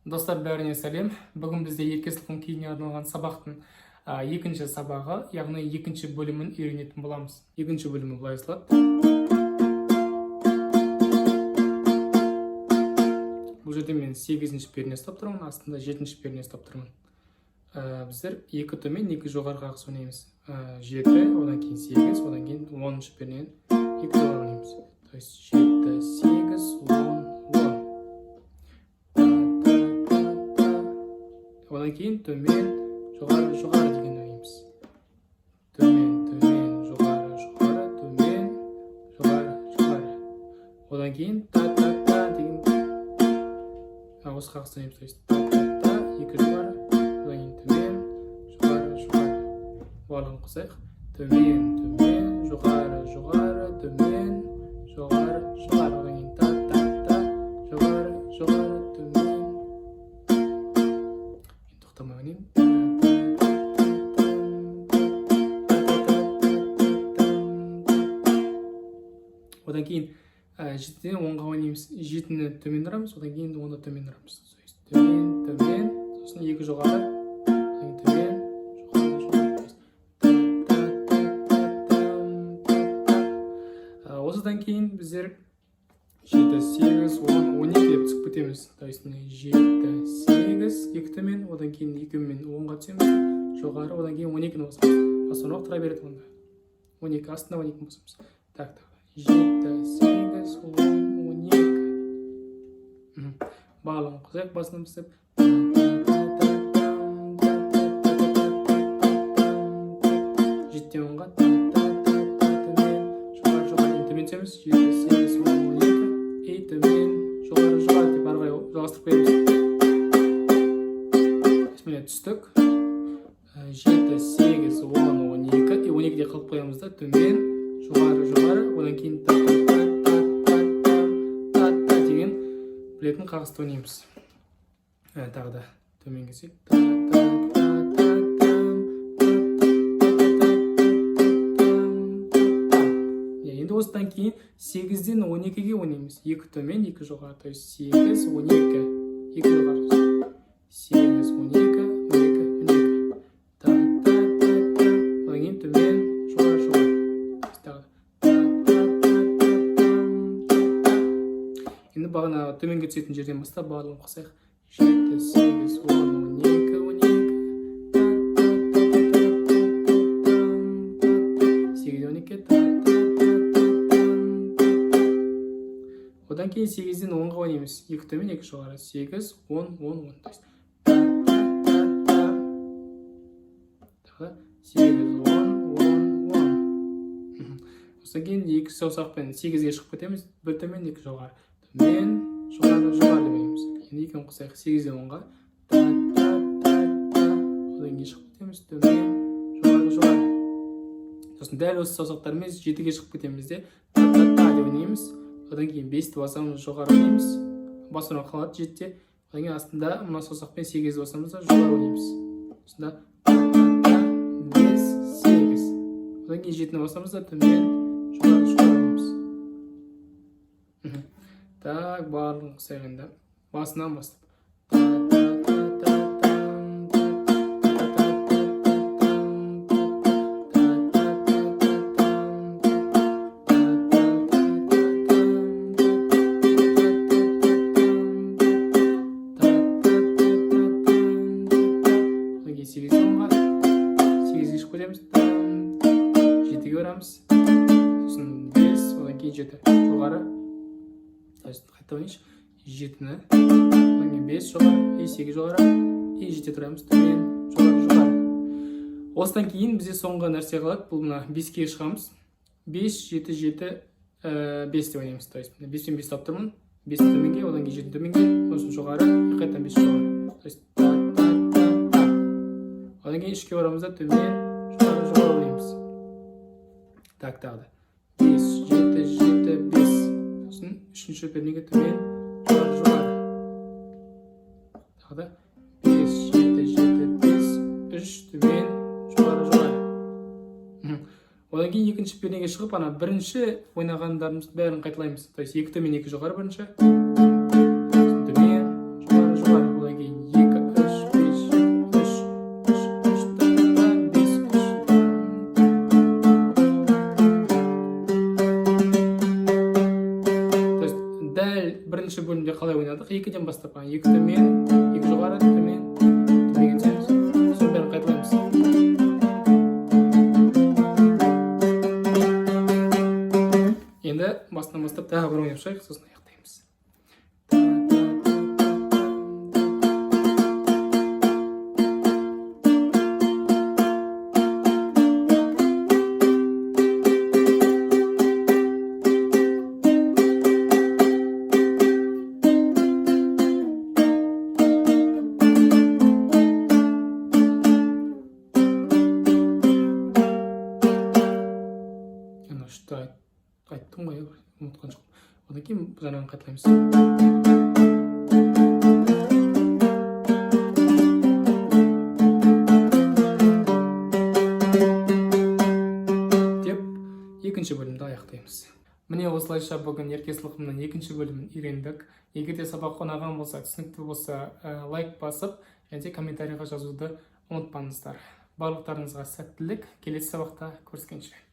Достар, бәріне сәлем. Бүгін бізде еркесілкім кейіне арналған сабақтың екінші сабағы, яғни екінші бөлімін үйренетін боламыз. Екінші бөлімі былай айтылады. Бұл жерде мен 8-ші перне ұстап тұрмын, астында 7-ші перне ұстап тұрмын. Біздер 2 төмен, 2 жоғары қағыс ойнаймыз. 7, одан кейін 8, одан кейін 10-ші пернен 2 жоғары ойнаймыз. То есть 7, 8, 10. Одан кейін төмен, жоғары деген ойнаймыз. Төмен, жоғары, төмен, жоғары. Одан кейін та-та-та деген осы қағыс ойнаймыз. Та-та-та, 2 жоғары, одан кейін төмен, жоғары. Барлығын қосайық. Төмен, жоғары, төмен, жоғары. Одан кейін та-та-та, жоғары, төмен. Тоқтамай ойнайын. Одан кейін 7-ден 10-ға ойнаймыз. 7-ні төмен ұрамыз, одан кейін 10-ды төмен ұрамыз. Төмен, сосын 2 жоғары, одан кейін төмен, жоғары. Осыдан кейін біздер 7, 8, 10, 12 деп түсіп кетеміз. То есть 7, 8, 2 төмен, одан кейін 2 мен 10-ға түсеміз. Жоғары, одан кейін 12-ні басамыз. Басынан тұра береді онда. 12, астына 12-ні басамыз. Так. 7, 8, 10, 12. Барлығын қосайық, басынан бастап. 7-ден 10-ға төмен түсеміз. 7, 8, 10, 12. Төмен, жоғары деп ары қарай жалғастырып қоямыз. Міне түстік. 7, 8, 10, 12. 12-де қалып қоямыз да. Төмен, жоғары, одан кейін та-та деген білетін қағысты ойнаймыз. Тағы да төмен кесек. Енді осыдан кейін 8-ден 12-ге ойнаймыз. 2 төмен, 2 жоғары. То есть 8, 12, 2 жоғары. 8, 12. Одан кейін төмен, жоғары. Енді бағана төменге түсетін жерден бастап барлығын қосайық. 7, 8, 10, 12. 8, 12. Одан кейін 8-ден 10-ға ойнаймыз. 2 төмен, 2 жоғары. 8, 10, 10. 8, 10, 10. Осыдан кейін 2 саусақпен 8-ге шығып кетеміз. 1 төмен, 2 жоғары. Төмен, жоғары деп ойнаймыз. Енді 2-ні қосайық 8-ден 10-ға. Одан кейін шығып кетеміз. Төмен, жоғары. Сосын дәл осы саусақтарымыз 7-ге шығып кетеміз де. Та-та-та деп ойнаймыз. Одан кейін 5-ті басамыз, жоғары ойнаймыз. Басынан қалады 7-те. Одан кейін астында мына саусақпен 8-ді басамыз да жоғары ойнаймыз. Осында 5, 8. Одан кейін 7-ні басамыз да төмен, жоғары ойнаймыз. Так, барлығын қосайық енді. Басынан бастап. Одан кейін 8-ден 10-ға. 8-ге шығып кетеміз. 7-ге орамыз. Сосын 5, одан кейін 7. Жоғары. Қайта ойнайыншы. 7-ні, одан кейін 5 жоғары, 8 жоғары, 7-те тұрамыз, төмен, жоғары. Осыдан кейін бізде соңғы нәрсе қалады. Бұл 5-ке шығамыз. 5, 7, 7, 5 деп ойнаймыз. 5 пен 5 тап тұрмын. 5 төменге, одан кейін 7 төменге, сосын жоғары, қайтадан 5 жоғары. Та-та-та-та. Одан кейін 3-ке орамыз да төмен, жоғары ойнаймыз. Так, тағы да. 5, 7, 7, 5. Сосын 3-ші пернеге төмен, жоғары. Тағы да 5, 7, 7, 5, 3, төмен, жоғары. Одан кейін екінші пернеге шығып, ана бірінші ойнағандарымыздың бәрін қайталаймыз. То есть 2 төмен 2 жоғары бірінші. Төмен, жоғары. Одан төмен, 2 жоғары, төмен, төмен түсеміз. Соның бәрін қайталаймыз. Енді басынан бастап тағы бір ойнап шығайық, сосын аяқтаймыз. Үшті айттым ғой, ұмытқан жоқпын. Одан кейін жаңағыны қайталаймыз. Деп, екінші бөлімді аяқтаймыз. Міне осылайша бүгін ерке сылқымның екінші бөлімін үйрендік. Егер де сабақ ұнаған болса, түсінікті болса, лайк басып, және комментарийға жазуды ұмытпаңыздар. Барлықтарыңызға сәттілік, келесі сабақта көріскенше.